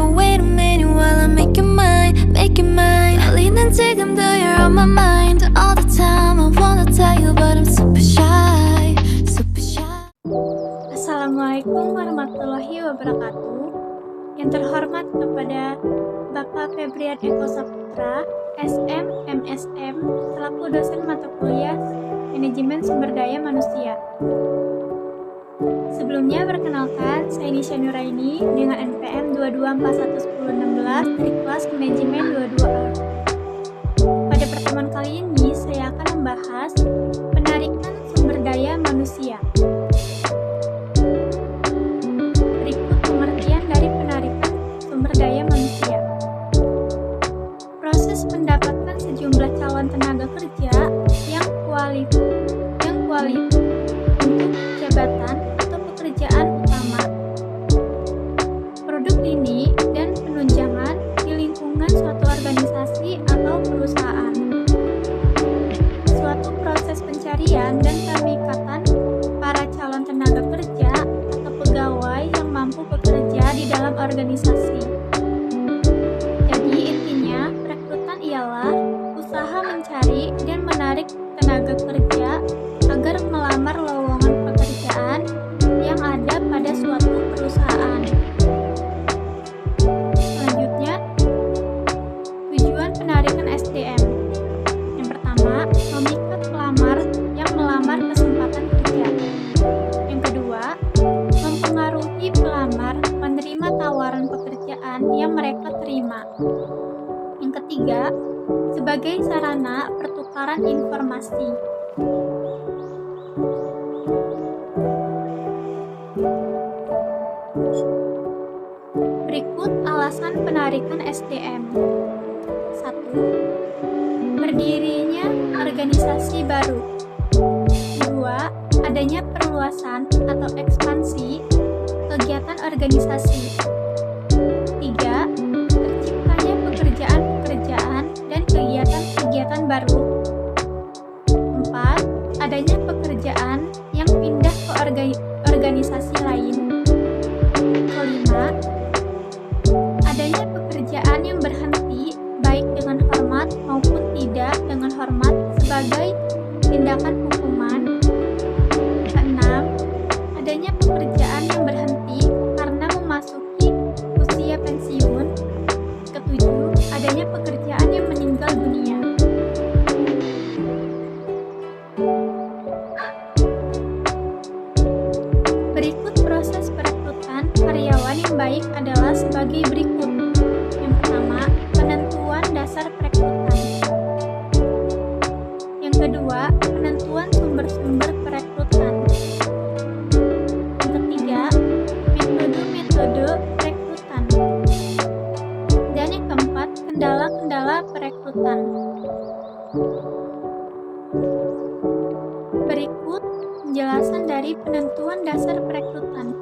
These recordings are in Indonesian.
But wait a minute while I make it mine. 떨리는 지금도 you're on my mind all the time. I wanna tell you but I'm super shy. Assalamualaikum warahmatullahi wabarakatuh. Yang terhormat kepada Bapak Febrian Eko Saputra, SM, MSM, selaku dosen mata kuliah Manajemen Sumber Daya Manusia. Sebelumnya perkenalkan, saya Nisha Nuraini dengan NPM 22411016 dari kelas Manajemen 22A. Pada pertemuan kali ini, saya akan membahas penarikan sumber daya manusia. Berikut pengertian dari penarikan sumber daya manusia. Proses mendapatkan sejumlah calon tenaga kerja yang kualitas untuk jabatan atau pekerjaan utama, produk ini, dan penunjangan di lingkungan suatu organisasi atau perusahaan. Suatu proses pencarian dan pemikatan para calon tenaga kerja atau pegawai yang mampu bekerja di dalam organisasi. Jadi intinya, perekrutan ialah usaha mencari dan menarik tenaga kerja agar melamar lowongan pekerjaan yang ada pada suatu perusahaan. Selanjutnya, tujuan penarikan SDM. Yang pertama, memikat pelamar yang melamar kesempatan kerja. Yang kedua, mempengaruhi pelamar menerima tawaran pekerjaan yang mereka terima. Yang ketiga, sebagai sarana pertukaran informasi. Berikut alasan penarikan SDM. 1. Berdirinya organisasi baru. 2. Adanya perluasan atau ekspansi kegiatan organisasi. 3. Terciptanya pekerjaan-pekerjaan dan kegiatan-kegiatan baru. 4. Adanya pekerjaan yang pindah ke organisasi lain. 5. Adanya pekerjaan yang berhenti baik dengan hormat maupun tidak dengan hormat sebagai tindakan hukuman. 6. Adanya pekerjaan yang berhenti karena memasuki usia pensiun. 7. Adanya pekerjaan yang meninggal dunia. Berikut proses perekrutan karyawan yang baik adalah sebagai berikut. Yang pertama, penentuan dasar perekrutan. Yang kedua, penentuan sumber-sumber perekrutan. Yang ketiga, metode-metode perekrutan. Dan yang keempat, kendala-kendala perekrutan. Berikut penjelasan dari penentuan dasar perekrutan.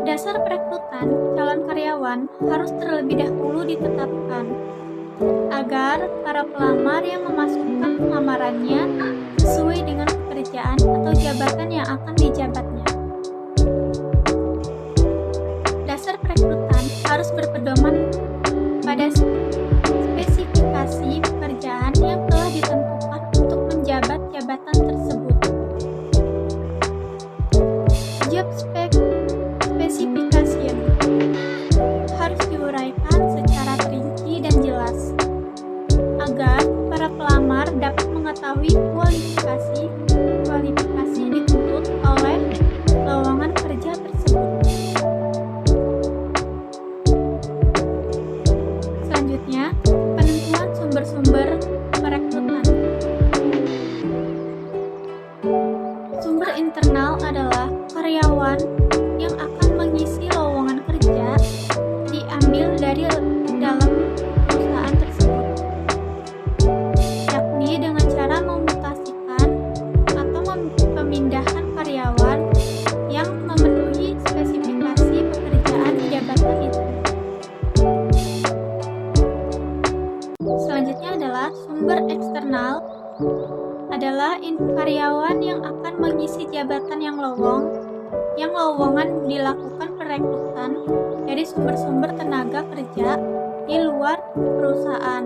Dasar perekrutan calon karyawan harus terlebih dahulu ditetapkan agar para pelamar yang memasukkan lamarannya sesuai dengan pekerjaan atau jabatan yang akan dijabatnya. Dasar perekrutan harus berpedoman pada spesifikasi pekerjaan yang telah ditentukan untuk menjabat jabatan tersebut. Job specification harus diuraikan secara rinci dan jelas agar para pelamar dapat mengetahui kualifikasi yang dituntut oleh lowongan kerja tersebut. Selanjutnya, penentuan sumber-sumber perekrutan. Sumber internal adalah karyawan yang akan mengisi lowongan kerja diambil dari dalam perusahaan tersebut, yakni dengan cara memutasikan atau memindahkan karyawan yang memenuhi spesifikasi pekerjaan jabatan itu. Selanjutnya adalah sumber eksternal adalah karyawan yang akan mengisi jabatan yang lowongan dilakukan perekrutan dari sumber-sumber tenaga kerja di luar perusahaan,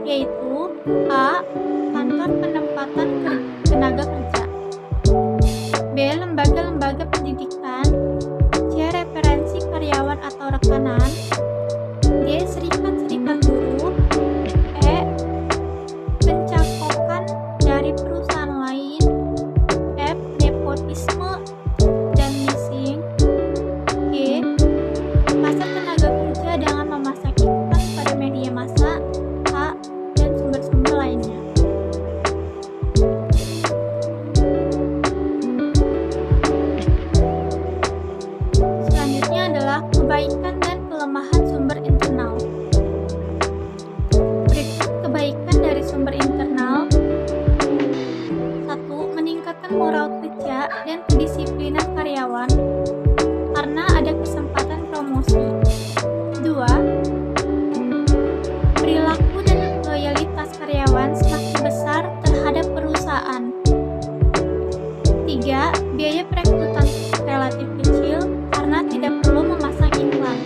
yaitu A. Kantor penempatan tenaga kerja, B. Lembaga-lembaga pendidikan, C. Referensi karyawan atau rekanan, D. Serikat-serikat buruh, E. Pencakokan dari perusahaan lain, F. Nepotisme dan leasing, G. Pasar tenaga kerja dengan memasang iklan pada media massa, H. Dan sumber-sumber lainnya. Selanjutnya adalah kebaikan dan kelemahan sumber internal. Berikut kebaikan dari sumber internal. 1. Meningkatkan moral kerja dan kedisiplinan karyawan karena ada kesempatan promosi. 2. Perilaku dan loyalitas karyawan semakin besar terhadap perusahaan. 3. Biaya perekrutan relatif kecil karena tidak perlu memasang iklan.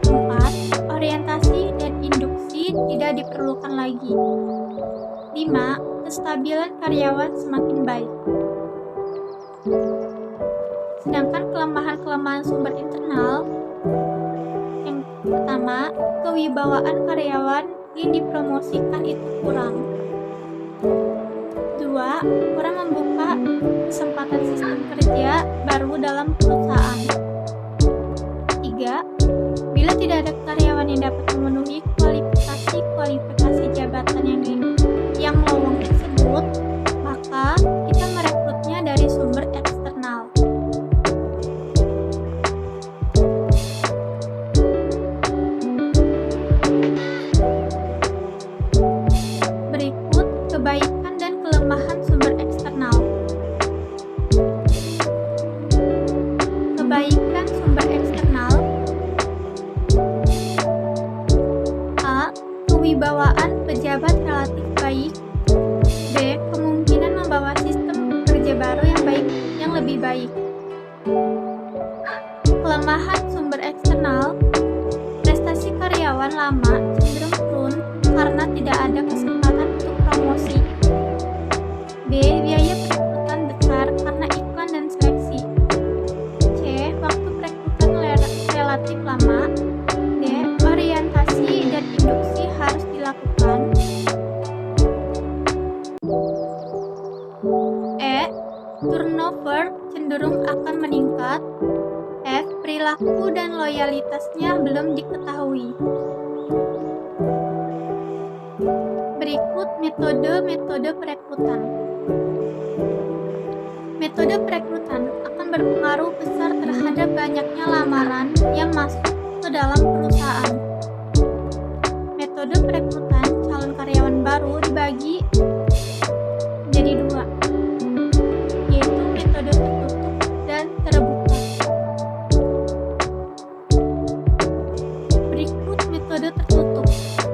4. Orientasi dan induksi tidak diperlukan lagi. 5. Kestabilan karyawan semakin baik. Sedangkan kelemahan-kelemahan sumber internal, yang pertama, kewibawaan karyawan yang dipromosikan itu kurang. 2. Kurang membuka kesempatan sistem kerja baru dalam perusahaan. 3. Bila tidak ada karyawan yang dapat memenuhi kualifikasi jabatan yang lowong tersebut, maka kita merekrutnya dari sumber eksternal. Berikut kebaikan dan kelemahan sumber eksternal. Kebaikan sumber eksternal. A. Kewibawaan pejabat relatif baik. B. Kemungkinan membawa sistem kerja baru yang lebih baik. Kelemahan sumber eksternal. Prestasi karyawan lama cenderung turun karena tidak ada kesempatan untuk promosi. B. Biaya perekrutan besar karena iklan dan seleksi. C. Waktu perekrutan relatif lama. D. Orientasi dan induksi harus dilakukan. E. Turnover cenderung akan meningkat. F. Perilaku dan loyalitasnya belum diketahui. Berikut metode perekrutan. Metode perekrutan akan berpengaruh besar terhadap banyaknya lamaran yang masuk ke dalam perusahaan. Metode perekrutan calon karyawan baru dibagi jadi dua, yaitu metode tertutup dan terbuka. Berikut metode tertutup,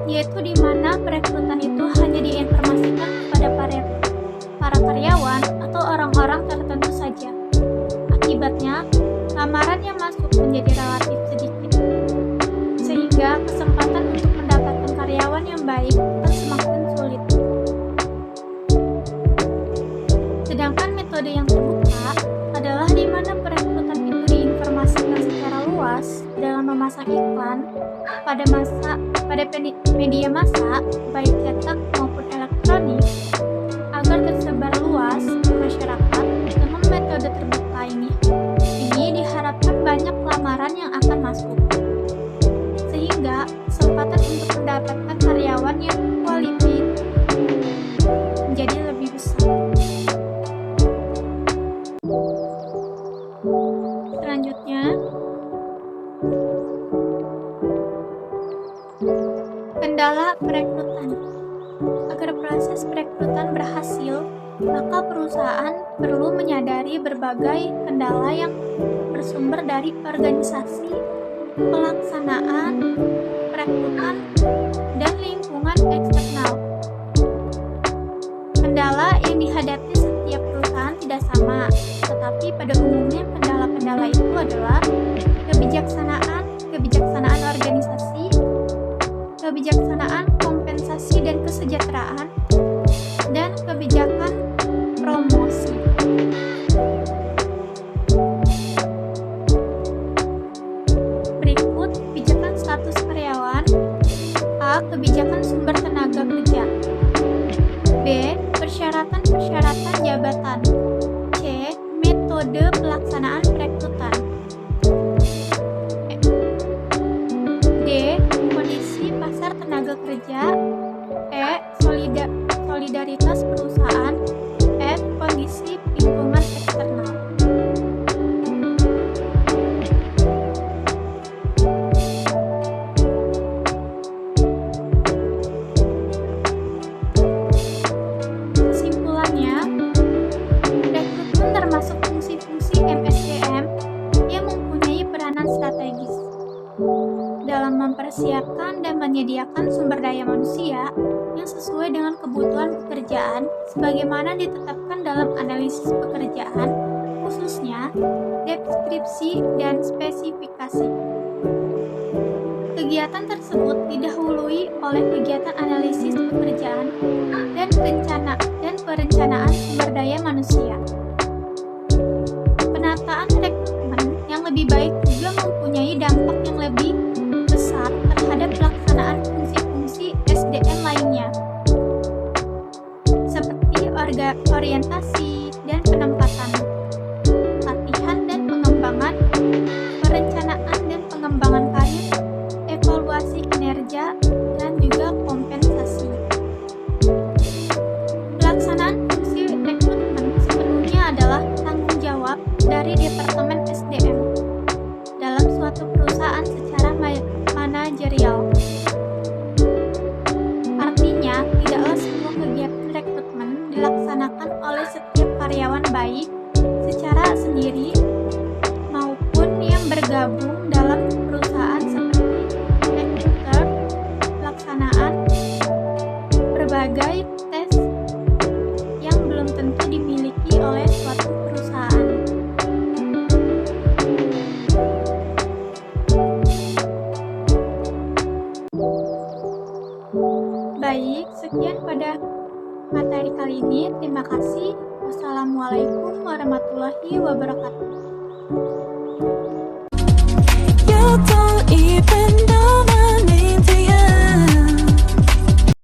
yaitu di mana perekrutan itu hanya diinformasikan kepada para karyawan atau orang-orang tertentu saja. Akibatnya, lamaran yang masuk menjadi relatif sedikit, sehingga kesempatan untuk mendapatkan karyawan yang baik akan semakin sulit. Sedangkan metode yang terbuka adalah di mana perekrutan itu diinformasikan secara luas dalam memasang iklan pada media massa, baik cetak maupun elektronik, agar tersebar luas ke masyarakat. Dengan metode terbuka ini diharapkan banyak lamaran yang akan masuk, sehingga kesempatan untuk mendapatkan karyawan yang qualified menjadi lebih besar. Selanjutnya, kendala perekrutan. Agar proses perekrutan berhasil, maka perusahaan perlu menyadari berbagai kendala yang bersumber dari organisasi, pelaksanaan, perekrutan, dan lingkungan eksternal. Kendala yang dihadapi setiap perusahaan tidak sama, kesejahteraan, dan kebijakan promosi. Berikut kebijakan status karyawan. A. Kebijakan sumber tenaga kerja. B. Persyaratan-persyaratan jabatan. C. Metode pelaksanaan perekrutan. D. Kondisi pasar tenaga kerja. E. Solidaritas perusahaan. F. Kondisi lingkungan eksternal. Kesimpulannya, rekrutmen termasuk fungsi-fungsi MSDM yang mempunyai peranan strategis dalam mempersiapkan dan menyediakan sumber daya manusia yang sesuai dengan kebutuhan pekerjaan sebagaimana ditetapkan dalam analisis pekerjaan, khususnya deskripsi dan spesifikasi. Kegiatan tersebut didahului oleh kegiatan analisis pekerjaan dan perencanaan sumber daya manusia. Penataan rekrutmen yang lebih baik juga mempunyai dampak yang lebih besar terhadap pelaksanaan fungsi-fungsi SDM lainnya, seperti orientasi dan penempatan, latihan dan pengembangan, perencanaan dan pengembangan karir, evaluasi kinerja, dan juga kompensasi. Pelaksanaan fungsi rekrutmen sepenuhnya adalah tanggung jawab dari Departemen SDM dalam suatu perusahaan secara manajerial. Artinya, tidaklah semua kegiatan rekrutmen dilaksanakan oleh setiap karyawan baik secara sendiri maupun yang bergabung dalam perusahaan seperti rekruter, pelaksanaan berbagai tes yang belum tentu dimiliki oleh suatu perusahaan. Baik, sekian pada materi kali ini. Terima kasih. Wassalamualaikum warahmatullahi wabarakatuh.